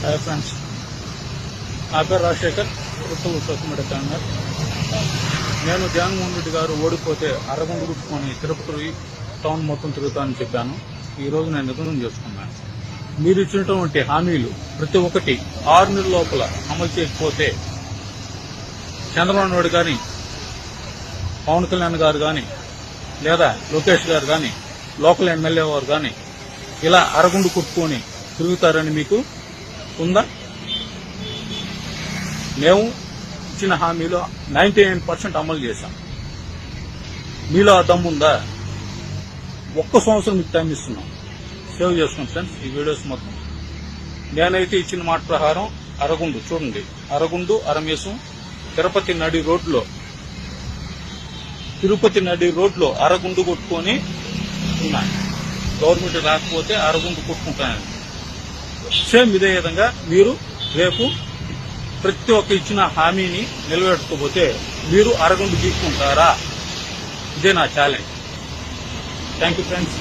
Hi friends, నా పేరు రాజశేఖర్, ఉత్తమ సోషల్ మీడియా ఛానల్. నేను జగన్మోహన్ రెడ్డి గారు ఓడిపోతే అరగుండు గుట్టుకొని తిరుపతి టౌన్ మొత్తం తిరుగుతానని చెప్పాను. ఈ రోజు నేను నిర్ణయం చేసుకున్నాను. మీరు ఇచ్చినటువంటి హామీలు ప్రతి ఒక్కటి 6 నెలల లోపల అమలు చేయకపోతే చంద్రబాబు నాయుడు గాని, పవన్ కళ్యాణ్ గారు గాని, లేదా లోకేష్ గారు గాని, లోకల్ ఎమ్మెల్యే వారు గాని ఇలా అరగుండు కుట్టుకొని తిరుగుతారని మీకు ఉందా? మేము ఇచ్చిన హామీలో 99% అమలు చేశాం. మీలో ఆ దమ్ముందా? 1 సంవత్సరం మీకు టైం ఇస్తున్నాం. సేవ్ చేసుకోండి ఫ్రెండ్స్ ఈ వీడియోస్ మొత్తం. నేనైతే ఇచ్చిన మాట ప్రకారం అరగుండు చూడండి, అరగుండు అరమేసం తిరుపతి నడి రోడ్లో అరగుండు కొట్టుకొని ఉన్నాను. గవర్నమెంట్ రాకపోతే అరగుండు కొట్టుకుంటానని. సేమ్ ఇదే విధంగా మీరు రేపు ప్రతి ఒక్క ఇచ్చిన హామీని నిలబెట్టుకోకపోతే మీరు అరగుండు తీసుకుంటారా? ఇదే నా ఛాలెంజ్. Thank you friends.